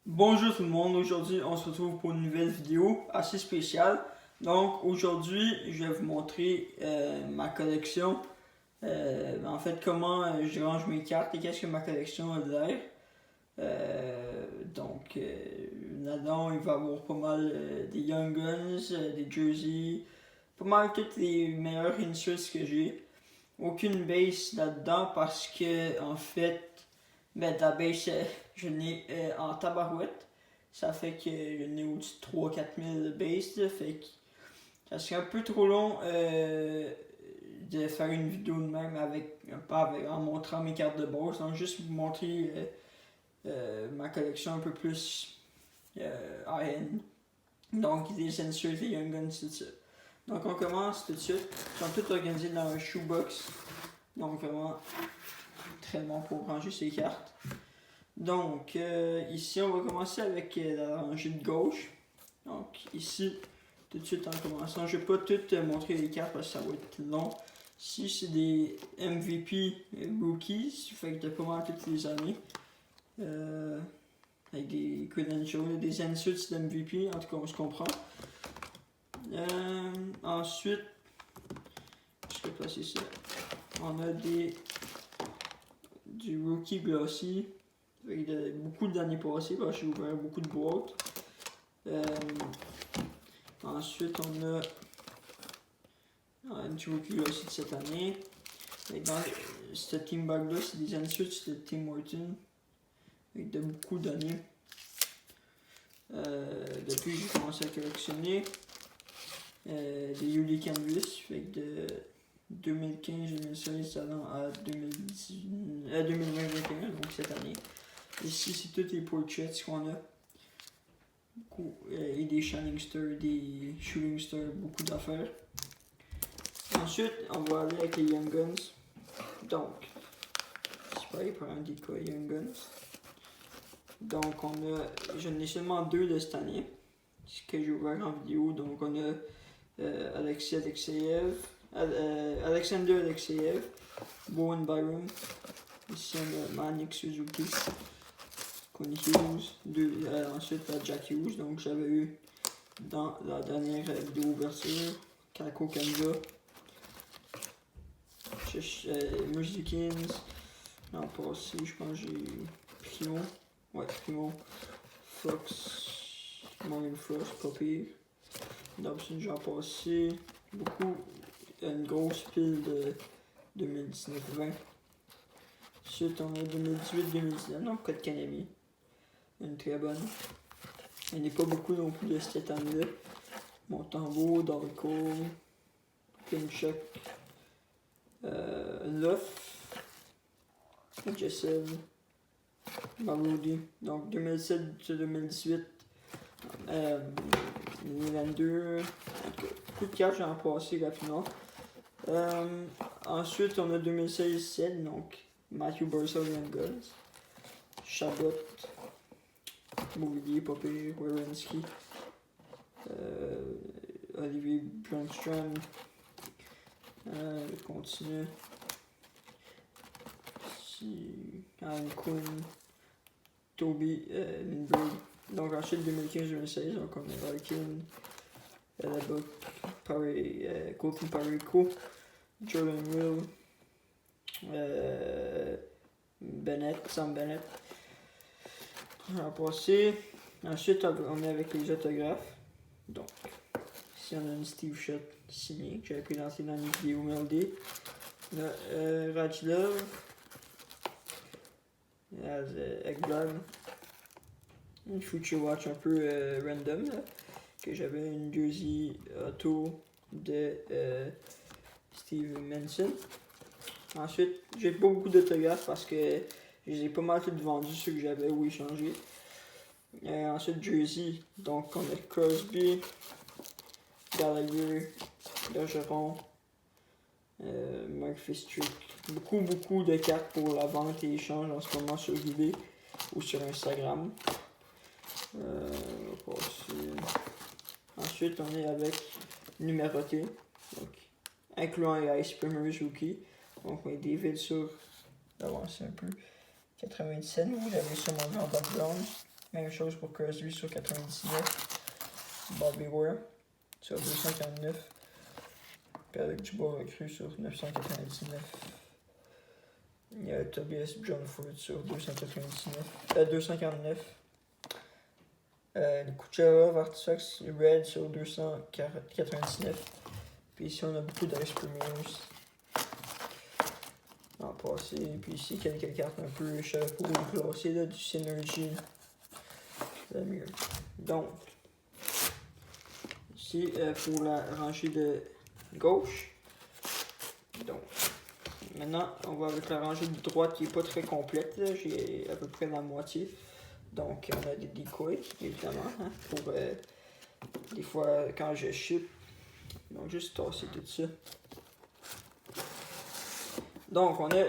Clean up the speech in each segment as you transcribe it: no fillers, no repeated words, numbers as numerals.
Bonjour tout le monde, aujourd'hui on se retrouve pour une nouvelle vidéo assez spéciale. Donc aujourd'hui je vais vous montrer ma collection, en fait comment je range mes cartes et qu'est-ce que ma collection a de l'air. Là-dedans il va y avoir pas mal des Young Guns, des jerseys, pas mal toutes les meilleures inserts que j'ai. Aucune base là-dedans parce que en fait la base je n'ai en tabarouette. Ça fait que je n'ai au-dessus de 3-4 000 bases. Fait que ça serait un peu trop long de faire une vidéo de même en montrant mes cartes de base. Donc juste vous montrer ma collection un peu plus high-end. Donc des Sensors, des Young Guns, tout ça. Donc on commence tout de suite. Ils sont tous organisés dans un shoebox. Donc vraiment très bon pour ranger ses cartes. Donc ici on va commencer avec la rangée de gauche. Donc ici, tout de suite en commençant, je ne vais pas tout montrer les cartes parce que ça va être long. Ici c'est des MVP Rookies, fait que de pas mal toutes les années. Avec des credentials, des insults d'MVP, en tout cas on se comprend. Ensuite, je vais passer ça. On a du Rookie Glossy, avec beaucoup d'années passées, parce que j'ai ouvert beaucoup de boîtes. Ensuite, on a du Rookie Glossy de cette année. Et dans ce team bag-là, c'est des insults de Tim Horton, avec de beaucoup d'années. Depuis que j'ai commencé à collectionner des Yuli Canvas, fait que de 2015-2016 allant à 2020-2021, donc cette année. Ici, c'est tous les portraits qu'on a. Beaucoup, et des Shining Stars, des Shooting Stars, beaucoup d'affaires. Ensuite, on va aller avec les Young Guns. Donc, c'est pareil pour un decoy Young Guns. Donc, j'en ai seulement deux de cette année, ce que j'ai ouvert en vidéo. Donc, on a Alexander Alexeyev, Bowen Byram. Ici, on a Manic Suzuki, Connie Hughes, ensuite Jack Hughes. Donc, j'avais eu dans la dernière vidéo ouverture, Kako Kanza, Musikins. L'an passé, je pense que j'ai Primo. Ouais, Primo. Fox. Morgan Frost, pas pire. Dobson, j'en passé. Beaucoup. Une grosse pile de 2019-20. Ensuite, on a 2018-2019. Non, Code Kanemi. Une très bonne. Il n'y a pas beaucoup non plus de cette année-là. Montembeau, Darko, Pinchuk, Luff, Jessel, Marody. Donc 2007-2018, 2022. Beaucoup de cartes, j'en ai passé rapidement. Ensuite, on a 2016-17, donc Matthew Barzal Young Guns, Chabot, Bouvier, Popé, Werenski, Olivier Bjornström. Je continue. Ici, Alan Kuhn, Toby Lindbergh. Donc ensuite 2015-2016, donc on a Larkin, Hellebuck, Colton Parayko, Jordan Will, Sam Bennett. On va passer. Ensuite, on est avec les autographes. Donc, ici on a une Steve Shot signé que j'avais présenté dans une vidéo MLD. Radulov, Ekblad, une Future Watch un peu random, là, que j'avais une jersey auto de Steve Manson. Ensuite, j'ai pas beaucoup d'autographes parce que je les ai pas mal toutes vendus, ceux que j'avais ou échangés. Ensuite, jersey, donc on a Crosby, Gallagher, Bergeron, Mark Fistrick. Beaucoup de cartes pour la vente et échange en ce moment sur eBay ou sur Instagram. Ensuite, on est avec numéroté, donc, incluant les Ice Primers Rookie. Donc, on a David sur, d'avancer un peu, 97, vous l'avez sûrement vu en background. Même chose pour Crosby sur 99. Bobby Ware sur 249. Puis avec Dubois recru sur 999. Il y a Tobias Johnford sur 249. Kucherov Artifacts Red sur 299. Puis ici on a beaucoup d'Ice Premiers en passé. Puis ici quelques cartes un peu chères pour les classer là, du Synergy. C'est mieux. Donc, ici pour la rangée de gauche. Donc, maintenant on va avec la rangée de droite qui n'est pas très complète. J'ai à peu près la moitié. Donc, on a des decoys, évidemment, hein, pour des fois quand je ship. Donc, juste tasser tout ça. Donc, on a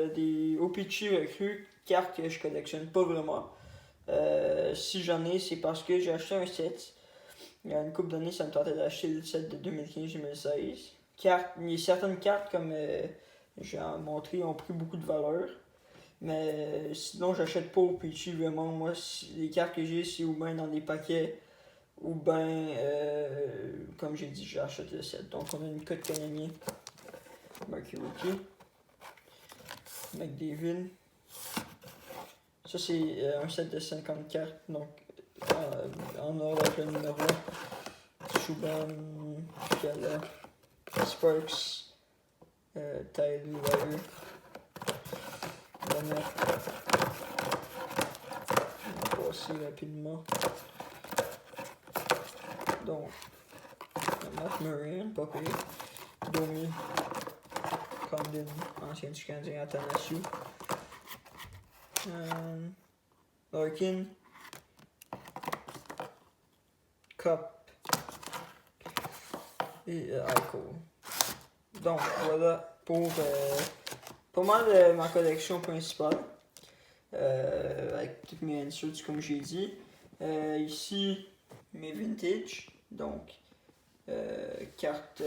des OPC recrues, cartes que je collectionne pas vraiment. Si j'en ai, c'est parce que j'ai acheté un set. Il y a une couple d'années, ça me tentait d'acheter le set de 2015-2016. Il y a certaines cartes, comme j'ai montré, ont pris beaucoup de valeur. Mais sinon, j'achète pas au Peachy vraiment. Moi, les cartes que j'ai, c'est ou bien dans des paquets, ou bien, comme j'ai dit, j'achète le set. Donc, on a une cote canadienne. Mercury, McDavid. Ça, c'est un set de 50 cartes. Donc, en ordre avec le numéro. Subban, Gala, Sparks, Tyler Wire. On va passer rapidement. Donc, Matt Murray, pas payé. Domi, Condon, ancien du Canadien, Athanasiou. Larkin, Cup et Eichel. Donc, voilà pour pas mal de ma collection principale. Avec toutes mes inserts, comme j'ai dit. Ici, mes vintage. Donc, cartes.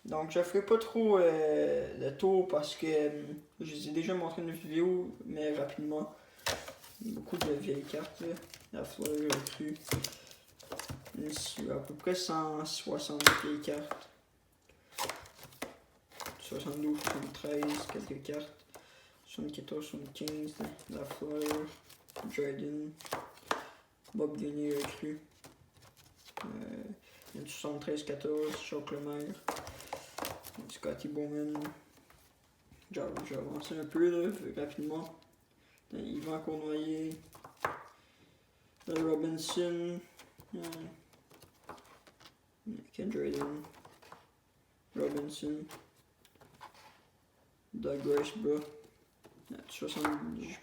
Donc, je ne ferai pas trop le tour parce que je vous ai déjà montré une vidéo, mais rapidement. Beaucoup de vieilles cartes. Là. La fleur recrue. Ici, à peu près 160 vieilles cartes. 72, 73, quelques cartes. 74, 75, la fleur, Jordan, Bob Gainey recru. 73, 14, Choc Lemaire, Scotty Bowman. J'ai avancé un peu là, rapidement. Yvan Cournoyer, Robinson, Ken Jordan, Robinson, Doug Riceborough. Je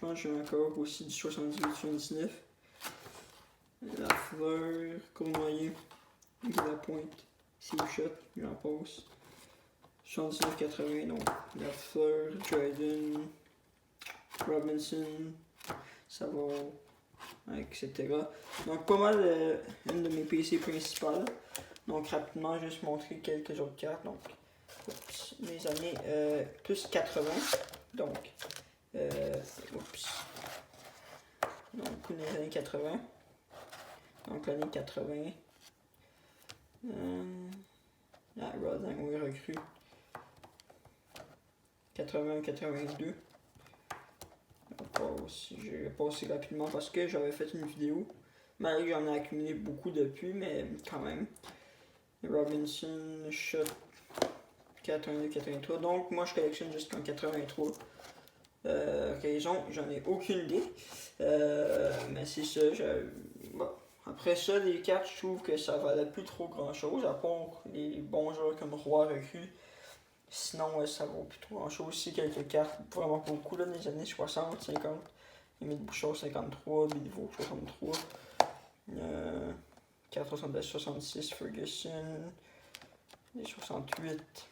pense que j'ai encore aussi du 78-79. La fleur, Cournoyer, Lapointe, Steve Shot, j'en passe. 79-80, donc la fleur, Jordan, Robinson, Savard, etc. Donc pas mal une de mes PC principales. Donc rapidement, juste montrer quelques autres cartes. Donc mes années plus 80. Donc donc les années 80. Donc l'année 80. Rod Langway recrue. 80-82. J'ai passé rapidement parce que j'avais fait une vidéo. Malgré que j'en ai accumulé beaucoup depuis, mais quand même. Robinson, Shot, 82-83. Donc moi je collectionne jusqu'en 83. Raison, j'en ai aucune idée. Mais c'est ça. Bon. Après ça, les cartes, je trouve que ça valait plus trop grand chose, à part les bons joueurs comme Roy recru. Sinon, ça vaut plus trop grand chose. Aussi, quelques cartes, vraiment pas beaucoup, là, des années 60, 50. Émile Bouchard 53, Béliveau 63. 466, Ferguson. Les 68.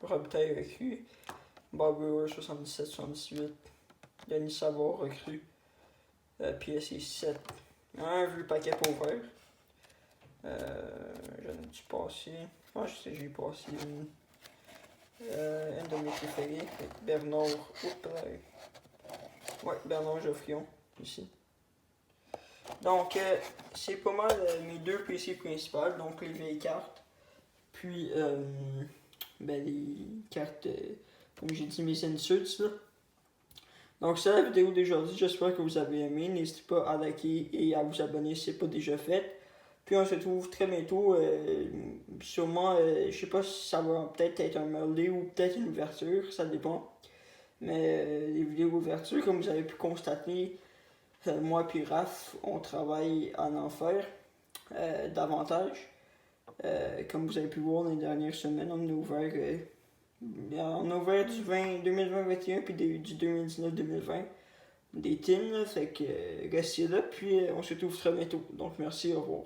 Robitaille recru. Bob Brewer 77-78. Denis Savard recru. PSC 7. Un vu paquet pas ouvert. J'en ai-tu passé? Je pense que j'ai passé une de mes préférés. Bernard. Bernard Geoffrion. ici. Donc, c'est pas mal mes deux PC principales, donc les vieilles cartes, puis les cartes, comme j'ai dit, mes Insuits, là. Donc, c'est la vidéo d'aujourd'hui, j'espère que vous avez aimé. N'hésitez pas à liker et à vous abonner si ce n'est pas déjà fait. Puis on se retrouve très bientôt, sûrement, je sais pas si ça va peut-être être un melee ou peut-être une ouverture, ça dépend. Mais les vidéos d'ouverture, comme vous avez pu constater, moi et Raph, on travaille en enfer davantage. Comme vous avez pu voir dans les dernières semaines, on a ouvert du 2020-2021 puis du 2019-2020 des teams, fait que restez là, puis on se retrouve très bientôt. Donc merci, au revoir.